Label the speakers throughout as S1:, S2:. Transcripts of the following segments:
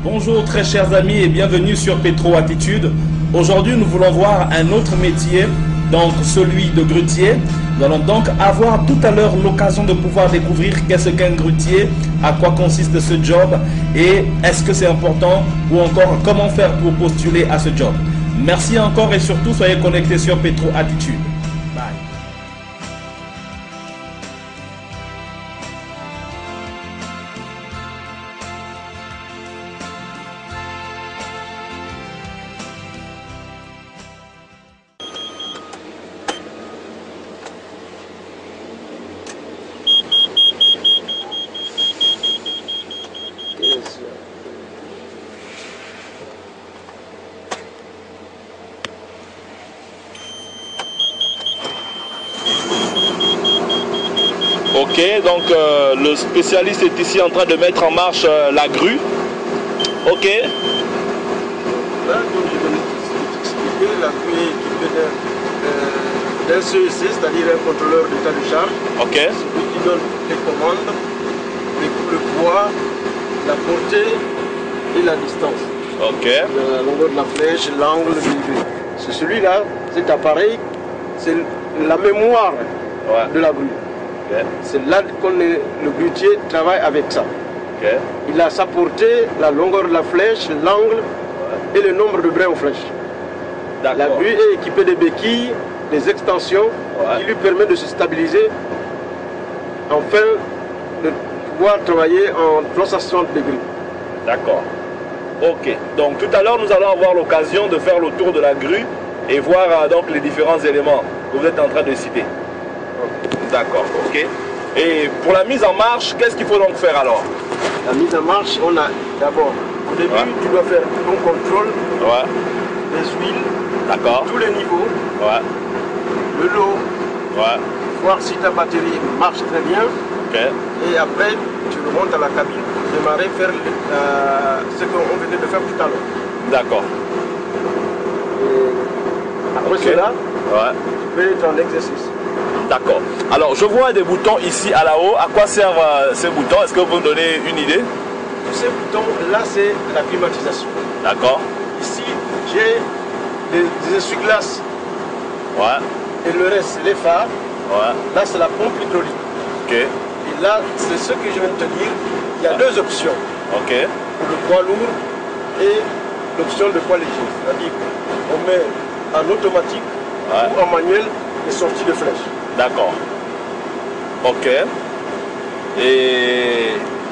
S1: Bonjour très chers amis et bienvenue sur Petro Attitude. Aujourd'hui nous voulons voir un autre métier, donc celui de grutier. Nous allons donc avoir tout à l'heure l'occasion de pouvoir découvrir qu'est-ce qu'un grutier, à quoi consiste ce job et est-ce que c'est important ou encore comment faire pour postuler à ce job. Merci encore et surtout soyez connectés sur Petro Attitude. Bye. Ok, donc le spécialiste est ici en train de mettre en marche la grue. Ok.
S2: Là, comme je venais de t'expliquer, la grue est équipée d'un CEC, c'est-à-dire un contrôleur d'état de charge.
S1: Ok.
S2: Celui qui donne les commandes, le poids, la portée et la distance.
S1: Ok.
S2: La longueur de la flèche, l'angle du grue. C'est celui-là, cet appareil, c'est la mémoire de la grue.
S1: Okay.
S2: C'est là que le grutier travaille avec ça.
S1: Okay.
S2: Il a sa portée, la longueur de la flèche, l'angle et le nombre de brins aux flèches. La grue est équipée de béquilles, des extensions qui lui permettent de se stabiliser afin de pouvoir travailler en 360 degrés. D'accord.
S1: Ok. Donc tout à l'heure nous allons avoir l'occasion de faire le tour de la grue et voir donc les différents éléments que vous êtes en train de citer. D'accord, ok. Et pour la mise en marche, qu'est-ce qu'il faut donc faire alors?
S2: La mise en marche, on a d'abord, au début, tu dois faire ton contrôle des huiles, tous les niveaux, le lot, voir si ta batterie marche très bien. Et après, tu remontes à la cabine pour démarrer, faire ce qu'on venait de faire tout à l'heure.
S1: D'accord.
S2: Après cela, tu peux être en exercice.
S1: D'accord. Alors, je vois des boutons ici à la haut. À quoi servent ces boutons? Est-ce que vous pouvez me donner une idée?
S2: Ces boutons, là, c'est la climatisation.
S1: D'accord.
S2: Ici, j'ai des essuie-glaces. Et le reste, c'est les phares. Là, c'est la pompe hydraulique. Et là, c'est ce que je viens de te dire. Il y a deux options. Le poids lourd et l'option de poids léger. C'est-à-dire qu'on met en automatique ou en manuel les sorties de flèches.
S1: D'accord. Ok. Et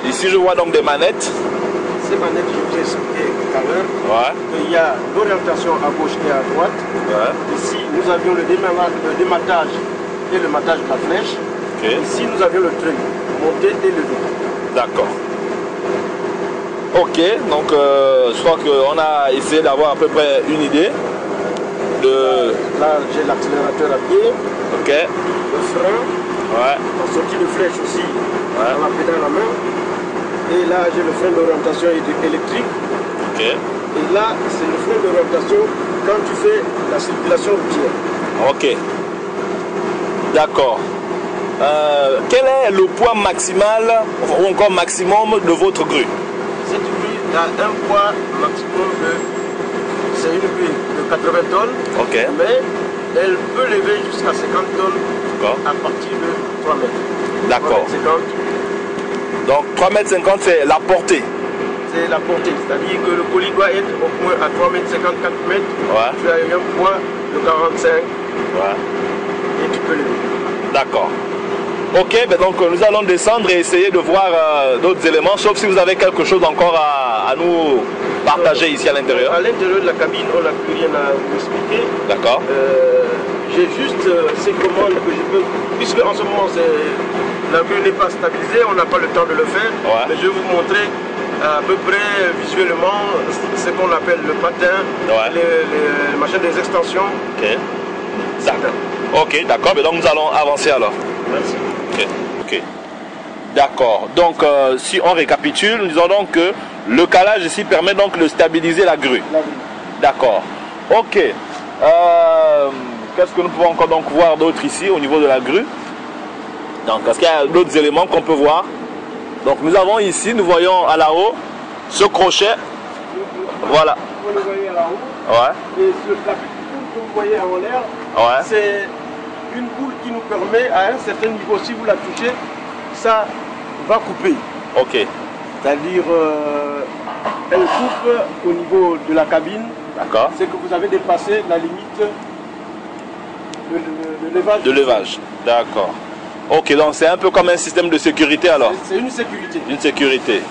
S1: ici, je vois donc des manettes.
S2: Ces manettes, je vous ai expliqué tout à l'heure. Il y a l'orientation à gauche et à droite. Ici, nous avions le dématage et le matage de la flèche. Ici, nous avions le treuil, monté et levé. D'accord.
S1: Ok, donc je crois qu'on a essayé d'avoir à peu près une idée.
S2: Là, j'ai l'accélérateur à pied, le frein, la sortie de flèche aussi, dans la pédale à main. Et là, j'ai le frein d'orientation électrique. Et là, c'est le frein d'orientation quand tu fais la circulation routière. Ok. D'accord. Quel est le poids maximal ou encore maximum de votre grue? Cette grue a un poids maximum de... C'est une grue de 80 tonnes, mais elle peut lever jusqu'à 50 tonnes à partir de 3 mètres.
S1: D'accord. Donc 3,50 m, c'est la portée.
S2: C'est la portée, c'est-à-dire que le colis doit être au moins à 3,54 m. Tu as un poids de 45 et tu peux lever. D'accord.
S1: Ok, ben donc nous allons descendre et essayer de voir d'autres éléments, sauf si vous avez quelque chose encore à nous partager ici à l'intérieur.
S2: À l'intérieur de la cabine, on n'a plus rien à vous expliquer.
S1: D'accord.
S2: J'ai juste ces commandes que je peux, puisque en ce moment la grue n'est pas stabilisée, on n'a pas le temps de le faire, mais je vais vous montrer à peu près visuellement ce qu'on appelle le patin, les machines des extensions.
S1: Ok, d'accord, mais donc nous allons avancer alors.
S2: Merci.
S1: Ok. D'accord. Donc, si on récapitule, nous disons donc que le calage ici permet donc de stabiliser la grue. D'accord. Ok. Qu'est-ce que nous pouvons encore donc voir d'autre ici au niveau de la grue? Donc, est-ce qu'il y a d'autres éléments qu'on peut voir? Donc, nous avons ici, nous voyons à la haut ce crochet Voilà.
S2: Vous le voyez là-haut.
S1: Ouais.
S2: Et la petite boule que vous voyez en l'air,
S1: Ouais.
S2: c'est une boule qui nous permet à un certain niveau, si vous la touchez, ça va couper.
S1: Ok.
S2: C'est-à-dire, elle coupe au niveau de la cabine.
S1: D'accord.
S2: C'est que vous avez dépassé la limite de levage.
S1: De levage. D'accord. Ok, donc c'est un peu comme un système de sécurité alors.
S2: C'est une sécurité.
S1: Une sécurité.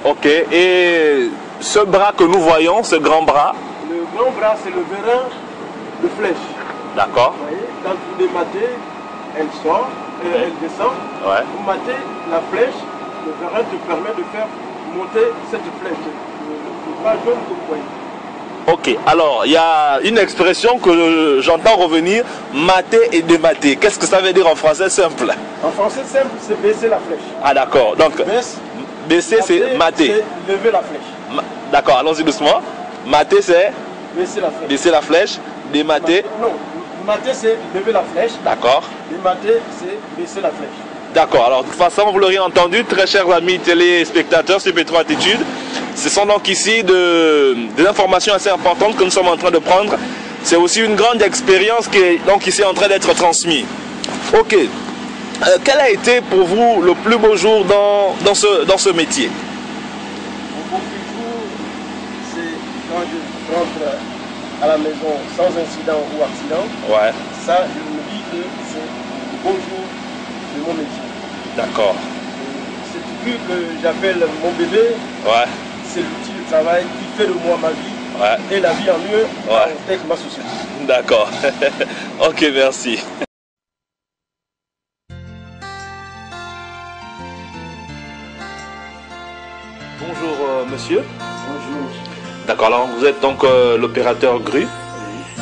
S1: Ok. Et ce bras que nous voyons, ce grand bras.
S2: Le grand bras, c'est le vérin de flèche.
S1: D'accord.
S2: Vous voyez, quand vous dématez, elle sort, elle descend.
S1: Ouais.
S2: Vous matez la flèche, le vérin te permet de faire monter cette flèche. Le bras jaune que vous voyez.
S1: Ok, alors il y a une expression que j'entends revenir, mater et démater. Qu'est-ce que ça veut dire en français simple?
S2: En français simple, c'est baisser la flèche.
S1: Ah d'accord, donc baisser c'est mater.
S2: C'est lever la flèche.
S1: D'accord, allons-y doucement. Mater c'est
S2: Baisser la flèche.
S1: baisser la flèche, démater.
S2: Non, mater c'est lever la flèche.
S1: D'accord.
S2: Démater c'est baisser la flèche.
S1: D'accord, alors de toute façon vous l'aurez entendu, très chers amis téléspectateurs sur Petro Attitude. Ce sont donc ici des informations assez importantes que nous sommes en train de prendre. C'est aussi une grande expérience qui est donc ici en train d'être transmise. Ok. Quel a été pour vous le plus beau jour dans ce métier?
S2: Mon plus jour, c'est quand je rentre à la maison sans incident ou accident.
S1: Ouais.
S2: Ça, je me dis que c'est le beau jour de mon métier.
S1: D'accord.
S2: Cette grue que j'appelle mon bébé,
S1: Ouais.
S2: c'est l'outil de travail qui fait de moi ma vie.
S1: Ouais.
S2: Et la vie en mieux avec ma société.
S1: D'accord. Ok, merci. Bonjour monsieur.
S2: Bonjour.
S1: D'accord, alors vous êtes donc l'opérateur grue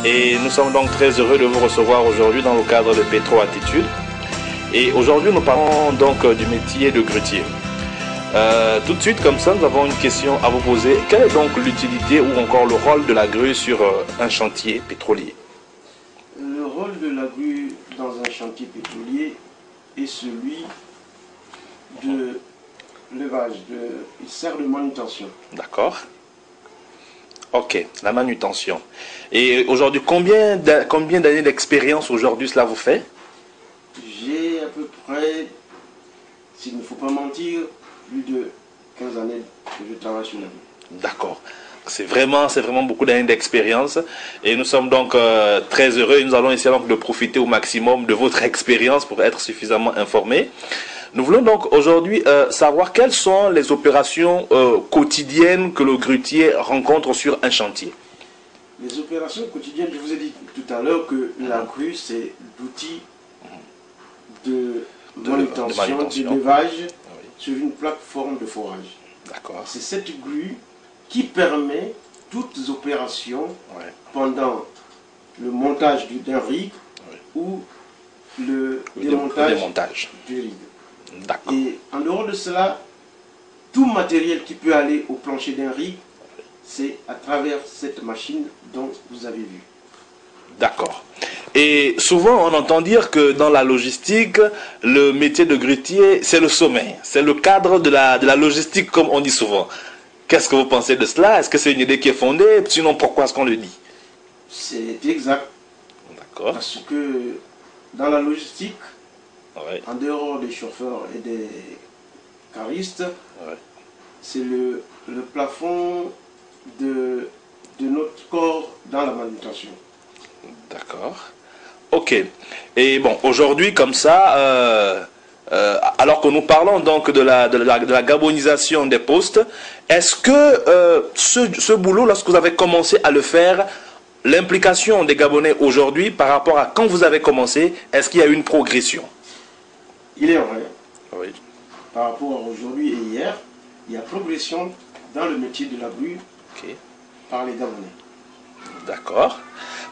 S1: et nous sommes donc très heureux de vous recevoir aujourd'hui dans le cadre de Petro Attitude. Et aujourd'hui nous parlons donc du métier de grutier. Tout de suite comme ça nous avons une question à vous poser. Quelle est donc l'utilité ou encore le rôle de la grue sur un chantier pétrolier?
S2: Le rôle de la grue dans un chantier pétrolier est celui de levage, il sert de manutention.
S1: D'accord. Ok, la manutention. Et aujourd'hui, combien d'années d'expérience aujourd'hui cela vous fait?
S2: J'ai à peu près, s'il ne faut pas mentir, plus de 15 années que je travaille sur la grue.
S1: D'accord. C'est vraiment beaucoup d'années d'expérience et nous sommes donc très heureux et nous allons essayer donc de profiter au maximum de votre expérience pour être suffisamment informés. Nous voulons donc aujourd'hui savoir quelles sont les opérations quotidiennes que le grutier rencontre sur un chantier.
S2: Les opérations quotidiennes, je vous ai dit tout à l'heure que la grue c'est l'outil de manutention, de levage sur une plateforme de forage.
S1: D'accord.
S2: C'est cette grue qui permet toutes les opérations pendant le montage d'un rig ou le démontage du rig. Et en dehors de cela, tout matériel qui peut aller au plancher d'un rig, c'est à travers cette machine dont vous avez vu.
S1: D'accord. Et souvent on entend dire que dans la logistique, le métier de grutier, c'est le sommet, c'est le cadre de la logistique comme on dit souvent. Qu'est-ce que vous pensez de cela? Est-ce que c'est une idée qui est fondée? Sinon, pourquoi est-ce qu'on le dit?
S2: C'est exact.
S1: D'accord.
S2: Parce que dans la logistique, en dehors des chauffeurs et des caristes, c'est le plafond de notre corps dans la manutention.
S1: D'accord. Ok. Et bon, aujourd'hui, comme ça, alors que nous parlons donc de la gabonisation des postes, est-ce que ce boulot, lorsque vous avez commencé à le faire, l'implication des Gabonais aujourd'hui par rapport à quand vous avez commencé, est-ce qu'il y a eu une progression?
S2: Il est vrai. Par rapport à aujourd'hui et hier, il y a progression dans le métier de la grue par les Gabonais.
S1: D'accord.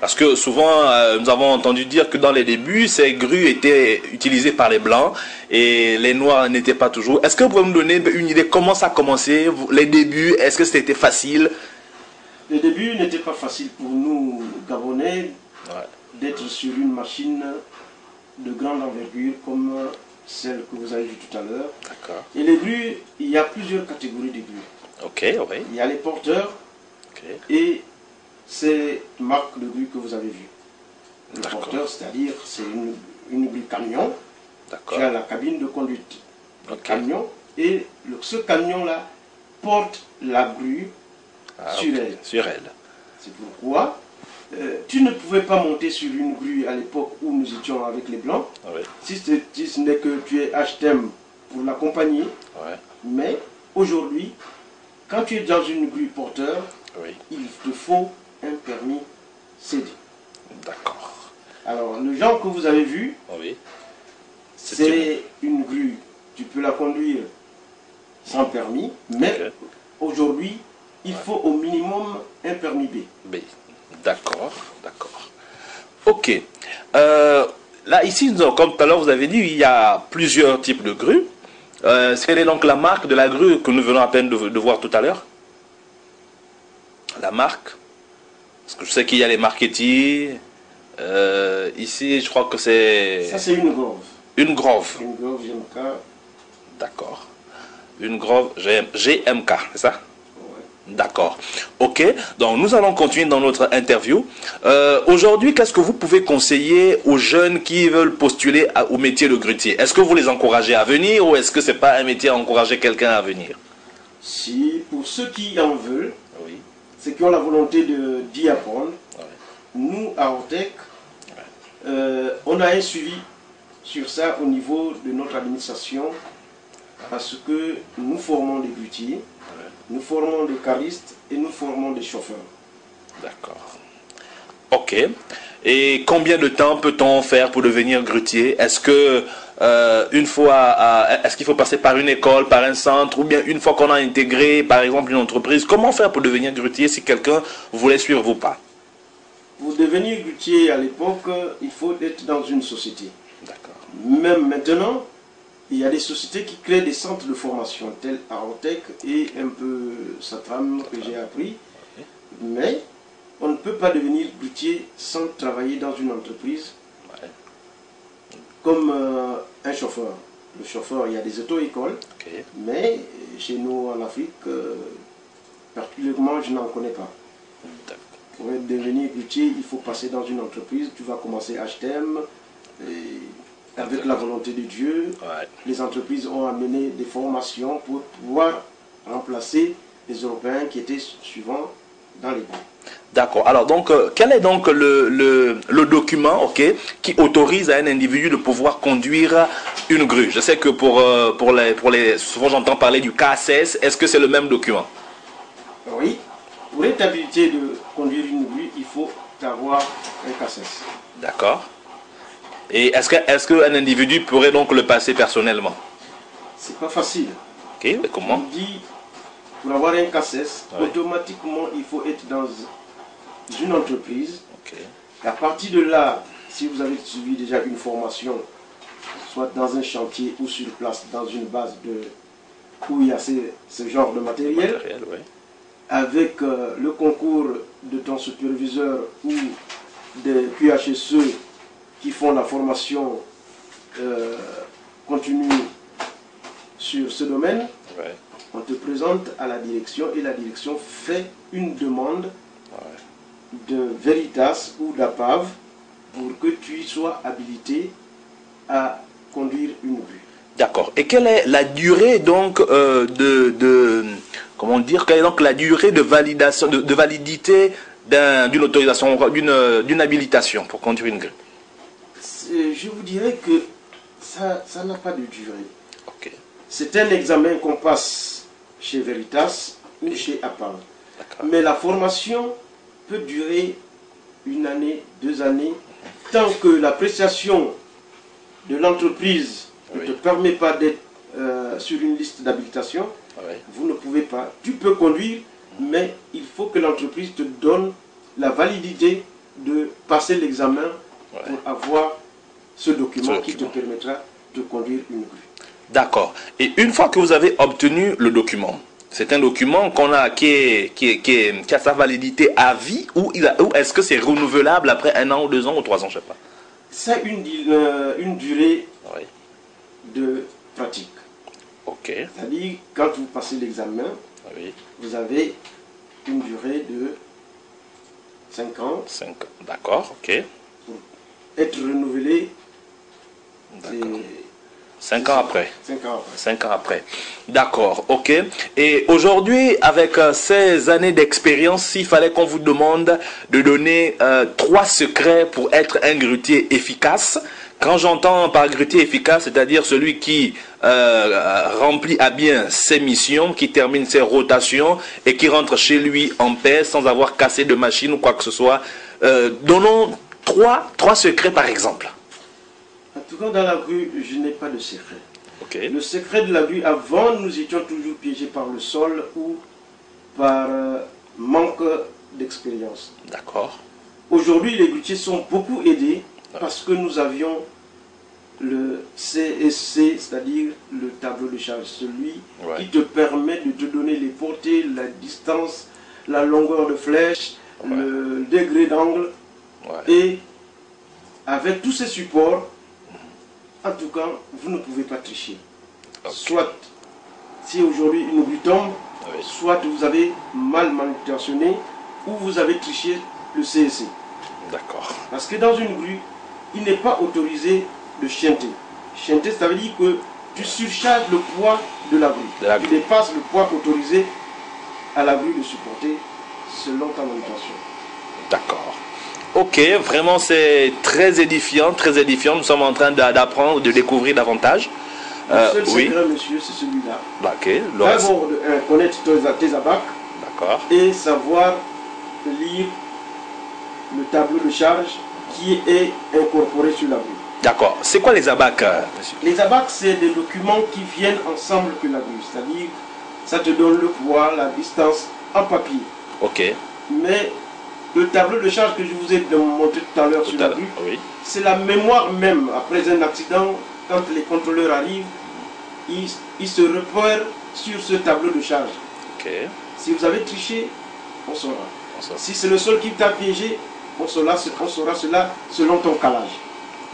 S1: Parce que souvent, nous avons entendu dire que dans les débuts, ces grues étaient utilisées par les Blancs et les Noirs n'étaient pas toujours. Est-ce que vous pouvez me donner une idée comment ça a commencé, les débuts? Est-ce que c'était facile?
S2: Les débuts n'étaient pas faciles pour nous, Gabonais, d'être sur une machine de grande envergure comme celle que vous avez vue tout à l'heure.
S1: D'accord.
S2: Et les grues, il y a plusieurs catégories de grues.
S1: Ok, oui.
S2: Il y a les porteurs, Et c'est marque de grue que vous avez vue. Le porteur, c'est-à-dire, c'est une grue camion. Tu as la cabine de conduite du camion et ce camion-là porte la grue sur elle. C'est pourquoi tu ne pouvais pas monter sur une grue à l'époque où nous étions avec les Blancs, si ce n'est que tu es HTM pour l'accompagner. Mais aujourd'hui, quand tu es dans une grue porteur, il te faut un permis CD.
S1: D'accord.
S2: Alors, le genre que vous avez vu, c'est une grue. Tu peux la conduire sans permis, mais aujourd'hui, il faut au minimum un permis B.
S1: D'accord. Ok. Là, ici, comme tout à l'heure, vous avez dit, il y a plusieurs types de grues. Quelle est donc la marque de la grue que nous venons à peine de voir tout à l'heure? La marque? Parce que je sais qu'il y a les Marchetti. Ici, je crois que c'est...
S2: Ça, c'est une Grove.
S1: Une Grove.
S2: Une Grove GMK.
S1: D'accord. Une Grove GMK, c'est ça? D'accord. Ok. Donc, nous allons continuer dans notre interview. Aujourd'hui, qu'est-ce que vous pouvez conseiller aux jeunes qui veulent postuler au métier de grutier? Est-ce que vous les encouragez à venir ou est-ce que ce n'est pas un métier à encourager quelqu'un à venir?
S2: Si, pour ceux qui en veulent, ceux qui ont la volonté d'y apprendre, nous, à Ortec, on a un suivi sur ça au niveau de notre administration parce que nous formons des grutiers, nous formons des caristes et nous formons des chauffeurs.
S1: D'accord. Ok. Et combien de temps peut-on faire pour devenir grutier? Est-ce que est-ce qu'il faut passer par une école, par un centre, ou bien une fois qu'on a intégré, par exemple, une entreprise? Comment faire pour devenir grutier si quelqu'un voulait suivre vos pas?
S2: Pour devenir grutier à l'époque, il faut être dans une société.
S1: D'accord.
S2: Même maintenant, il y a des sociétés qui créent des centres de formation, tels Aortec et un peu Satram que j'ai appris. Mais on ne peut pas devenir grutier sans travailler dans une entreprise comme un chauffeur. Le chauffeur, il y a des auto-écoles, mais chez nous en Afrique, particulièrement, je n'en connais pas. Pour devenir grutier, il faut passer dans une entreprise. Tu vas commencer HTM. Et avec la volonté de Dieu, les entreprises ont amené des formations pour pouvoir remplacer les Européens qui étaient souvent dans les bancs.
S1: D'accord. Alors, donc, quel est donc le document qui autorise à un individu de pouvoir conduire une grue? Je sais que souvent j'entends parler du KSS. Est-ce que c'est le même document?
S2: Oui. Pour être habilité de conduire une grue, il faut avoir un KSS.
S1: D'accord. Et est-ce qu'un individu pourrait donc le passer personnellement?
S2: C'est pas facile.
S1: Ok, mais comment?
S2: On dit, pour avoir un KSS, automatiquement, il faut être dans une entreprise. Et à partir de là, si vous avez suivi déjà une formation, soit dans un chantier ou sur place, dans une base où il y a ce genre de matériel, avec le concours de ton superviseur ou des QHSE qui font la formation continue sur ce domaine, on te présente à la direction et la direction fait une demande de Veritas ou d'APAV pour que tu sois habilité à conduire une grue.
S1: D'accord. Et quelle est la durée donc comment dire, quelle est donc la durée de validation, de validité d'une autorisation, d'une habilitation pour conduire une grue?
S2: Je vous dirais que ça n'a pas de durée. C'est un examen qu'on passe chez Veritas ou chez APAV. Mais la formation peut durer 1 année, 2 années, tant que la prestation de l'entreprise ne te permet pas d'être sur une liste d'habilitation. Vous ne pouvez pas. Tu peux conduire, mais il faut que l'entreprise te donne la validité de passer l'examen pour avoir ce document qui te permettra de conduire une grue.
S1: D'accord. Et une fois que vous avez obtenu le document, c'est un document qui a sa validité à vie ou est-ce que c'est renouvelable après 1 an ou 2 ans ou 3 ans, je ne sais pas.
S2: Ça a une durée de pratique. C'est-à-dire, quand vous passez l'examen, vous avez une durée de 5 ans.
S1: 5 ans, d'accord, ok.
S2: Pour être renouvelé.
S1: 5 ans après.
S2: 5 ans après.
S1: 5 ans après. D'accord, ok. Et aujourd'hui, avec ces années d'expérience, s'il fallait qu'on vous demande de donner 3 secrets pour être un grutier efficace, quand j'entends par grutier efficace, c'est-à-dire celui qui remplit à bien ses missions, qui termine ses rotations et qui rentre chez lui en paix sans avoir cassé de machine ou quoi que ce soit, donnons 3 secrets par exemple.
S2: En tout cas, dans la grue, je n'ai pas de secret.
S1: Okay.
S2: Le secret de la grue, avant, nous étions toujours piégés par le sol ou par manque d'expérience.
S1: D'accord.
S2: Aujourd'hui, les grutiers sont beaucoup aidés parce que nous avions le CSC, c'est-à-dire le tableau de charge, celui qui te permet de te donner les portées, la distance, la longueur de flèche, le degré d'angle. Et avec tous ces supports, en tout cas, vous ne pouvez pas tricher. Soit, si aujourd'hui une grue tombe, soit vous avez mal manutentionné ou vous avez triché le CSC.
S1: D'accord.
S2: Parce que dans une grue, il n'est pas autorisé de chanter. Chanter, ça veut dire que tu surcharges le poids de la grue. Tu dépasses le poids autorisé à la grue de supporter selon ta manutention. D'accord.
S1: Ok, vraiment c'est très édifiant, très édifiant. Nous sommes en train d'apprendre, de découvrir davantage.
S2: Le seul secret, monsieur, c'est celui-là.
S1: Ok.
S2: D'abord, connaître tes abacs.
S1: D'accord.
S2: Et savoir lire le tableau de charge qui est incorporé sur la grue.
S1: D'accord. C'est quoi les abacs, monsieur?
S2: Les abacs, c'est des documents qui viennent ensemble que la grue. C'est-à-dire, ça te donne le poids, la distance en papier.
S1: Ok.
S2: Mais le tableau de charge que je vous ai montré tout à l'heure sur la grue, c'est la mémoire même. Après un accident, quand les contrôleurs arrivent, ils se repèrent sur ce tableau de charge.
S1: Ok.
S2: Si vous avez triché, on saura. Si c'est le sol qui t'a piégé, on saura cela selon ton calage.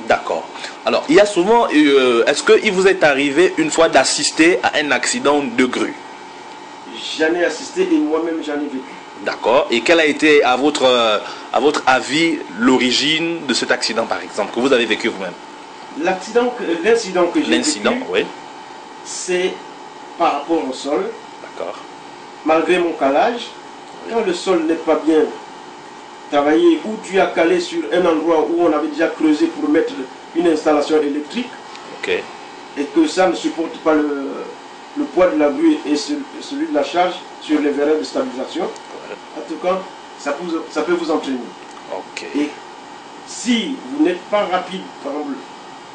S1: D'accord. Alors, il y a souvent, est-ce qu'il vous est arrivé une fois d'assister à un accident de grue?
S2: J'en ai assisté et moi-même j'en ai vécu.
S1: D'accord. Et quelle a été, à votre avis, l'origine de cet accident, par exemple, que vous avez vécu vous-même?
S2: L'incident que j'ai vécu,
S1: oui.
S2: C'est par rapport au sol.
S1: D'accord.
S2: Malgré mon calage, quand le sol n'est pas bien travaillé, ou tu as calé sur un endroit où on avait déjà creusé pour mettre une installation électrique, et que ça ne supporte pas le poids de la grue et celui de la charge sur les verrins de stabilisation, en tout cas, ça peut vous entraîner. Et si vous n'êtes pas rapide, par exemple,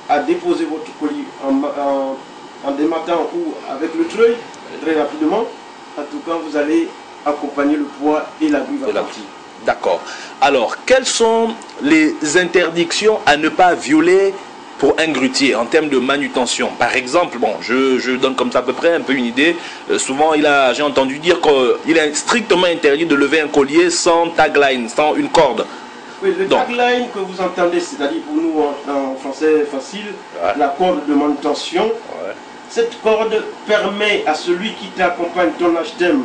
S2: à déposer votre colis en dématant ou avec le treuil, très rapidement, en tout cas, vous allez accompagner le poids et la grue va partir.
S1: D'accord. Alors, quelles sont les interdictions à ne pas violer pour un grutier en termes de manutention? Par exemple, bon, je donne comme ça à peu près un peu une idée. Souvent, j'ai entendu dire qu'il est strictement interdit de lever un collier sans tagline, sans une corde.
S2: Oui, le tagline que vous entendez, c'est-à-dire pour nous en français facile, la corde de manutention. Cette corde permet à celui qui t'accompagne, ton HTM.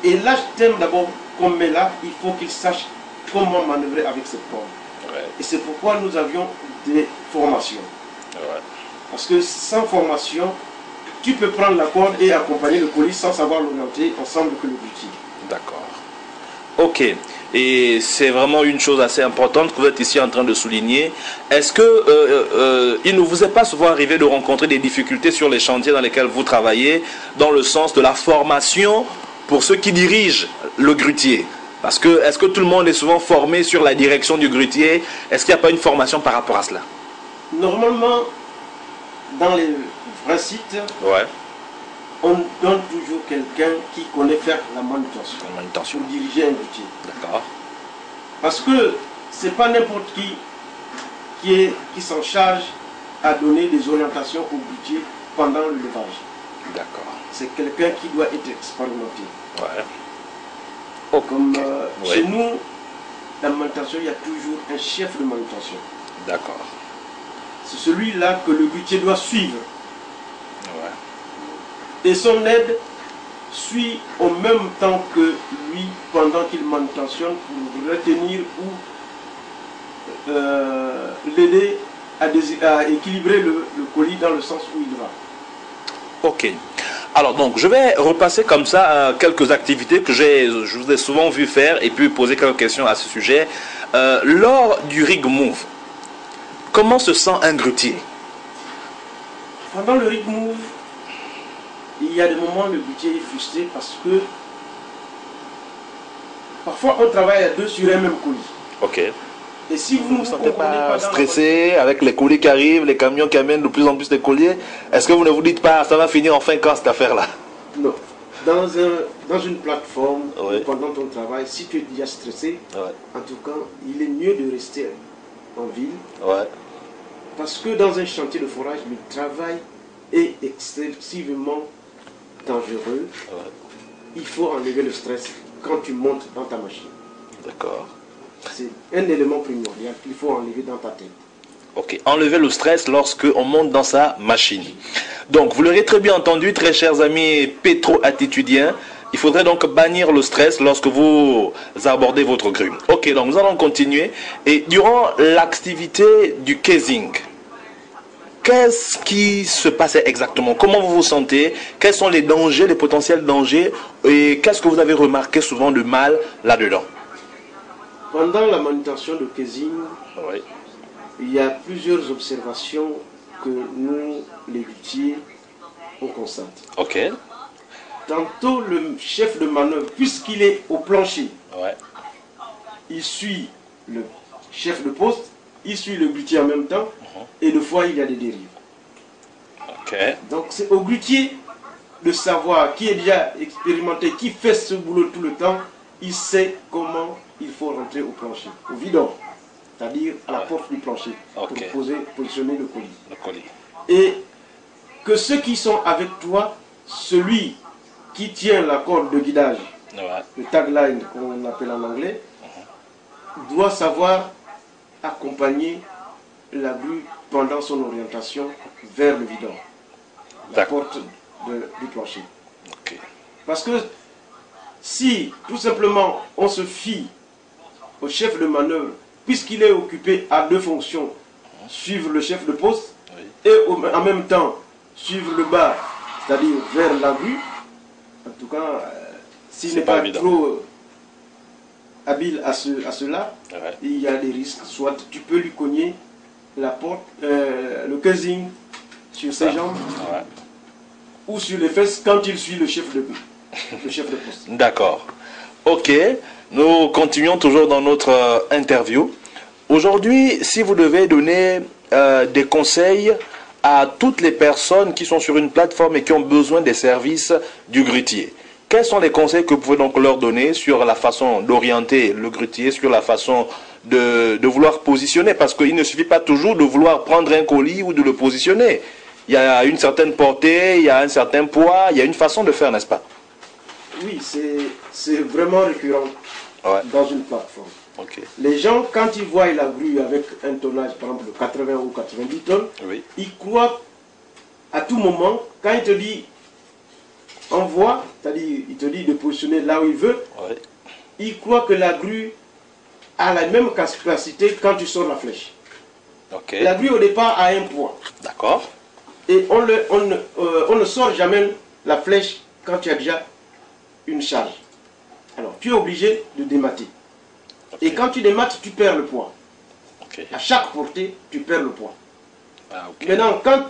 S2: Et l'HTM d'abord, qu'on met là, il faut qu'il sache comment manœuvrer avec cette corde. Et c'est pourquoi nous avions des formations. Parce que sans formation, tu peux prendre la corde et accompagner le colis sans savoir l'orienter ensemble que le grutier.
S1: D'accord. Ok. Et c'est vraiment une chose assez importante que vous êtes ici en train de souligner. Est-ce que il ne vous est pas souvent arrivé de rencontrer des difficultés sur les chantiers dans lesquels vous travaillez, dans le sens de la formation pour ceux qui dirigent le grutier? Parce que, est-ce que tout le monde est souvent formé sur la direction du grutier? Est-ce qu'il n'y a pas une formation par rapport à cela?
S2: Normalement, dans les vrais sites, on donne toujours quelqu'un qui connaît faire la manutention. Pour diriger un grutier.
S1: D'accord.
S2: Parce que ce n'est pas n'importe qui s'en charge à donner des orientations au grutier pendant le levage. D'accord. C'est quelqu'un qui doit être expérimenté. Comme chez nous, la manutention, il y a toujours un chef de manutention.
S1: D'accord.
S2: C'est celui-là que le grutier doit suivre. Et son aide suit au même temps que lui pendant qu'il manutentionne pour retenir ou l'aider à équilibrer le colis dans le sens où il va.
S1: Ok. Alors donc, je vais repasser comme ça quelques activités que je vous ai souvent vu faire et puis poser quelques questions à ce sujet. Lors du rig move, comment se sent un grutier?
S2: Pendant le rig move, il y a des moments où le grutier est frustré parce que parfois on travaille à deux sur un même colis.
S1: Ok.
S2: Et si vous ne vous
S1: sentez pas stressé avec les colis qui arrivent, les camions qui amènent de plus en plus de colis, est-ce que vous ne vous dites pas ça va finir enfin quand cette affaire-là?
S2: Non. Dans une plateforme, oui, pendant ton travail, si tu es déjà stressé, ouais, en tout cas, il est mieux de rester en ville. Ouais. Parce que dans un chantier de forage, le travail est excessivement dangereux. Ouais. Il faut enlever le stress quand tu montes dans ta machine. D'accord. C'est un élément primordial qu'il faut enlever dans ta tête.
S1: Ok, enlever le stress lorsque on monte dans sa machine. Donc, vous l'aurez très bien entendu, très chers amis pétro-attitudiens, il faudrait donc bannir le stress lorsque vous abordez votre grue. Ok, donc nous allons continuer. Et durant l'activité du casing, qu'est-ce qui se passait exactement? Comment vous vous sentez? Quels sont les dangers, les potentiels dangers? Et qu'est-ce que vous avez remarqué souvent de mal là-dedans?
S2: Pendant la manutention de casing, oui, il y a plusieurs observations que nous, les grutiers, on constate. Ok. Tantôt, le chef de manœuvre, puisqu'il est au plancher, ouais, il suit le chef de poste, il suit le grutier en même temps, et des fois, il y a des dérives. Ok. Donc, c'est au grutier de savoir, qui est déjà expérimenté, qui fait ce boulot tout le temps, il sait comment il faut rentrer au plancher, au vidon, c'est-à-dire à la porte du plancher, okay, pour positionner le colis. Et que ceux qui sont avec toi, celui qui tient la corde de guidage, ouais, le tagline qu'on appelle en anglais, doit savoir accompagner la grue pendant son orientation vers le vidon, la porte du plancher. Okay. Parce que si tout simplement on se fie au chef de manœuvre, puisqu'il est occupé à deux fonctions, suivre le chef de poste, oui, et en même temps suivre le bas, c'est-à-dire vers la grue, en tout cas, s'il n'est pas trop habile à cela, ouais, il y a des risques. Soit tu peux lui cogner la porte, le casing sur ses jambes, ouais, ou sur les fesses quand il suit le chef de poste.
S1: D'accord. Ok, nous continuons toujours dans notre interview. Aujourd'hui, si vous devez donner des conseils à toutes les personnes qui sont sur une plateforme et qui ont besoin des services du grutier, quels sont les conseils que vous pouvez donc leur donner sur la façon d'orienter le grutier, sur la façon de vouloir positionner? Parce qu'il ne suffit pas toujours de vouloir prendre un colis ou de le positionner. Il y a une certaine portée, il y a un certain poids, il y a une façon de faire, n'est-ce pas?
S2: Oui, c'est vraiment récurrent, ouais, dans une plateforme. Okay. Les gens, quand ils voient la grue avec un tonnage, par exemple, de 80 ou 90 tonnes, oui, ils croient à tout moment, quand il te dit envoie, c'est-à-dire il te dit de positionner là où il veut, ouais, ils croient que la grue a la même capacité quand tu sors la flèche. Okay. La grue au départ a un poids. D'accord. Et on ne sort jamais la flèche quand tu as déjà une charge. Alors, tu es obligé de démater. Okay. Et quand tu démates, tu perds le poids. Okay. À chaque portée, tu perds le poids. Ah, okay. Maintenant, quand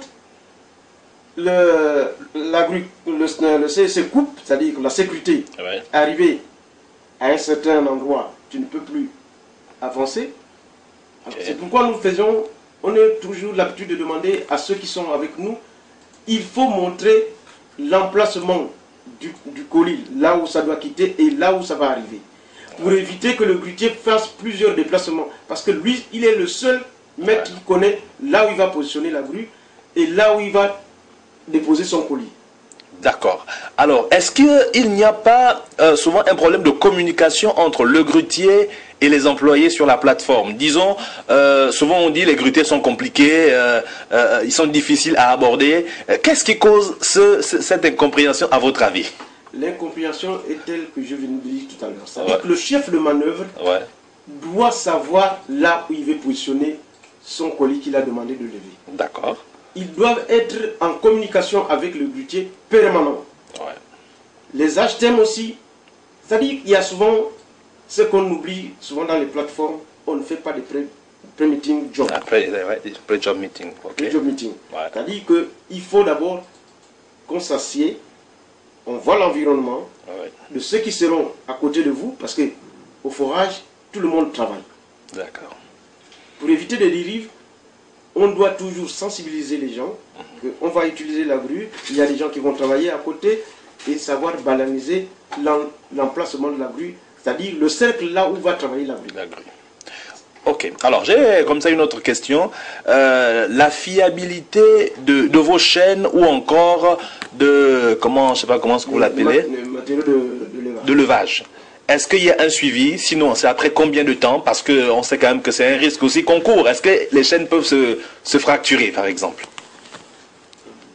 S2: la grue, le se coupe, c'est-à-dire que la sécurité, ouais, est arrivée à un certain endroit, tu ne peux plus avancer. Okay. C'est pourquoi on a toujours l'habitude de demander à ceux qui sont avec nous, il faut montrer l'emplacement du colis, là où ça doit quitter et là où ça va arriver. Pour éviter que le grutier fasse plusieurs déplacements. Parce que lui, il est le seul maître qui connaît là où il va positionner la grue et là où il va déposer son colis.
S1: D'accord. Alors, est-ce qu'il n'y a pas souvent un problème de communication entre le grutier et les employés sur la plateforme? Disons, souvent on dit les grutiers sont compliqués, ils sont difficiles à aborder. Qu'est-ce qui cause cette incompréhension à votre avis?
S2: l'incompréhension est telle que je viens de dire tout à l'heure. C'est-à-dire que le chef de manœuvre doit savoir là où il veut positionner son colis qu'il a demandé de lever.
S1: D'accord.
S2: Ils doivent être en communication avec le grutier permanent. Les HTM aussi, c'est-à-dire qu'il y a souvent ce qu'on oublie souvent dans les plateformes, on ne fait pas de pré-meeting job.
S1: Pré-job meeting.
S2: Pré-job meeting. C'est-à-dire qu'il faut d'abord qu'on s'assied, on voit l'environnement de ceux qui seront à côté de vous, parce qu'au forage, tout le monde travaille.
S1: D'accord.
S2: Pour éviter des dérives, on doit toujours sensibiliser les gens, qu'on va utiliser la grue, il y a des gens qui vont travailler à côté, et savoir banaliser l'emplacement de la grue, c'est-à-dire le cercle là où va travailler la grue.
S1: Ok, alors j'ai comme ça une autre question. La fiabilité de vos chaînes ou encore de, je sais pas comment vous l'appelez, de levage. Est-ce qu'il y a un suivi? Sinon, c'est après combien de temps? Parce qu'on sait quand même que c'est un risque aussi qu'on court. Est-ce que les chaînes peuvent se fracturer, par exemple?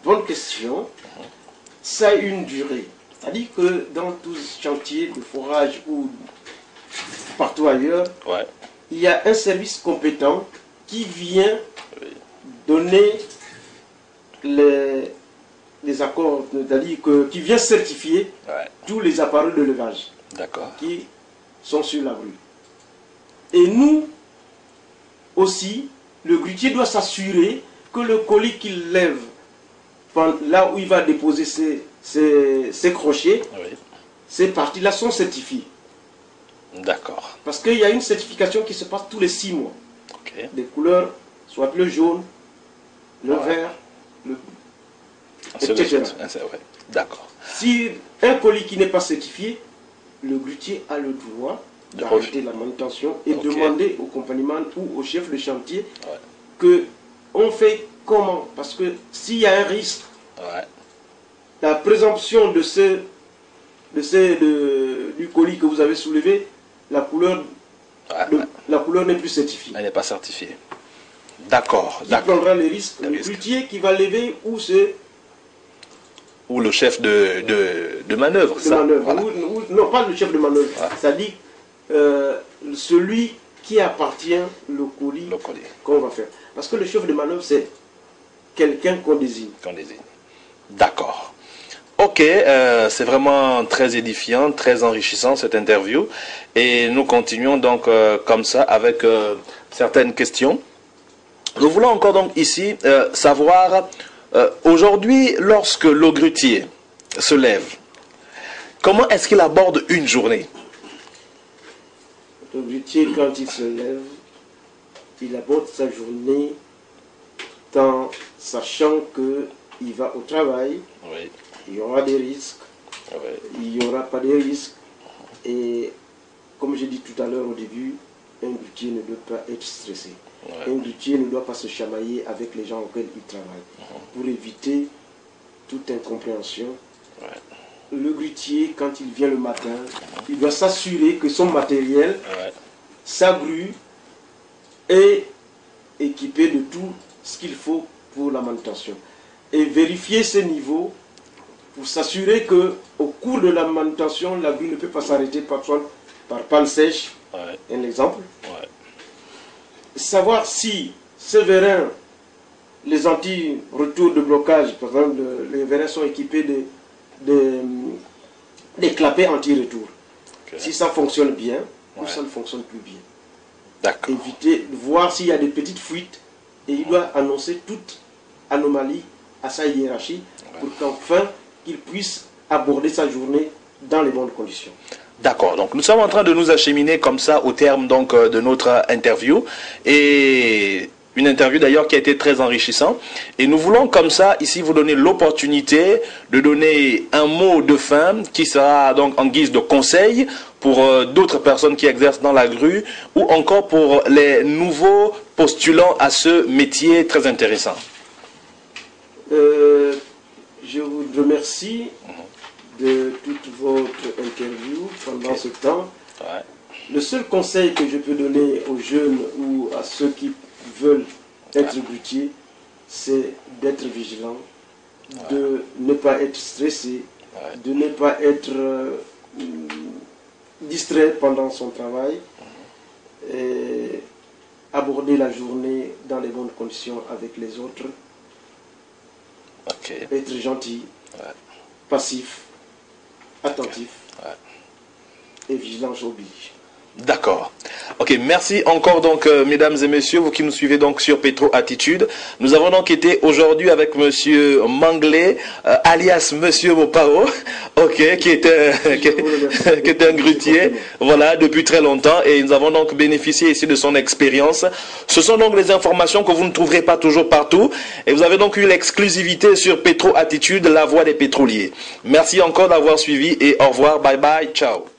S2: Bonne question. Ça a une durée. C'est-à-dire que dans tous les chantiers de forage ou partout ailleurs, il y a un service compétent qui vient donner les accords, c'est-à-dire qui vient certifier tous les appareils de levage qui sont sur la grue. Et nous aussi, le grutier doit s'assurer que le colis qu'il lève là où il va déposer ses crochets, ces parties-là sont certifiées.
S1: D'accord.
S2: Parce qu'il y a une certification qui se passe tous les 6 mois. Des couleurs, soit le jaune, le vert, etc.
S1: D'accord.
S2: Si un colis qui n'est pas certifié, le grutier a le droit d'arrêter la manutention et demander au compagnon ou au chef de chantier que on fait comment. Parce que s'il y a un risque, la présomption du colis que vous avez soulevé, la couleur n'est plus certifiée.
S1: Elle n'est pas certifiée. D'accord.
S2: Qui prendra les risques? Le grutier qui va lever
S1: ou le chef de manœuvre.
S2: Non, pas le chef de manœuvre. C'est-à-dire celui qui appartient le colis qu'on va faire. Parce que le chef de manœuvre, c'est quelqu'un qu'on désigne.
S1: D'accord. Ok, c'est vraiment très édifiant, très enrichissant cette interview. Et nous continuons donc comme ça avec certaines questions. Nous voulons encore donc ici savoir, aujourd'hui, lorsque le grutier se lève, comment est-ce qu'il aborde une journée?
S2: Le grutier, quand il se lève, il aborde sa journée en sachant qu'il va au travail. Il y aura des risques, il n'y aura pas de risques. Et comme j'ai dit tout à l'heure au début, un grutier ne doit pas être stressé. Un grutier ne doit pas se chamailler avec les gens auxquels il travaille. Pour éviter toute incompréhension, le grutier, quand il vient le matin, il doit s'assurer que son matériel, sa grue, est équipé de tout ce qu'il faut pour la manutention. Et vérifier ces niveaux pour s'assurer qu'au cours de la manutention, la grue ne peut pas s'arrêter par panne sèche, un exemple. Savoir si ces vérins, les anti-retours de blocage, par exemple, les vérins sont équipés des clapets anti-retour. Si ça fonctionne bien, ou ça ne fonctionne plus bien. Éviter de voir s'il y a des petites fuites, et il doit annoncer toute anomalie à sa hiérarchie pour qu'enfin qu'il puisse aborder sa journée dans les bonnes conditions.
S1: D'accord, donc nous sommes en train de nous acheminer comme ça au terme donc de notre interview, et une interview d'ailleurs qui a été très enrichissante, et nous voulons comme ça ici vous donner l'opportunité de donner un mot de fin qui sera donc en guise de conseil pour d'autres personnes qui exercent dans la grue ou encore pour les nouveaux postulants à ce métier très intéressant.
S2: Je vous remercie de toute votre interview pendant ce temps. Le seul conseil que je peux donner aux jeunes ou à ceux qui veulent être grutiers, c'est d'être vigilant, de ne pas être stressé, de ne pas être distrait pendant son travail, et aborder la journée dans les bonnes conditions avec les autres, être gentil, passif, attentif, et vigilance oblige.
S1: D'accord. Ok, merci encore donc mesdames et messieurs, vous qui nous suivez donc sur Petro Attitude. Nous avons donc été aujourd'hui avec monsieur Manglé, alias monsieur Mopao, ok, qui est un grutier, voilà, depuis très longtemps, et nous avons donc bénéficié ici de son expérience. Ce sont donc des informations que vous ne trouverez pas toujours partout, et vous avez donc eu l'exclusivité sur Petro Attitude, la voix des pétroliers. Merci encore d'avoir suivi et au revoir, bye bye, ciao.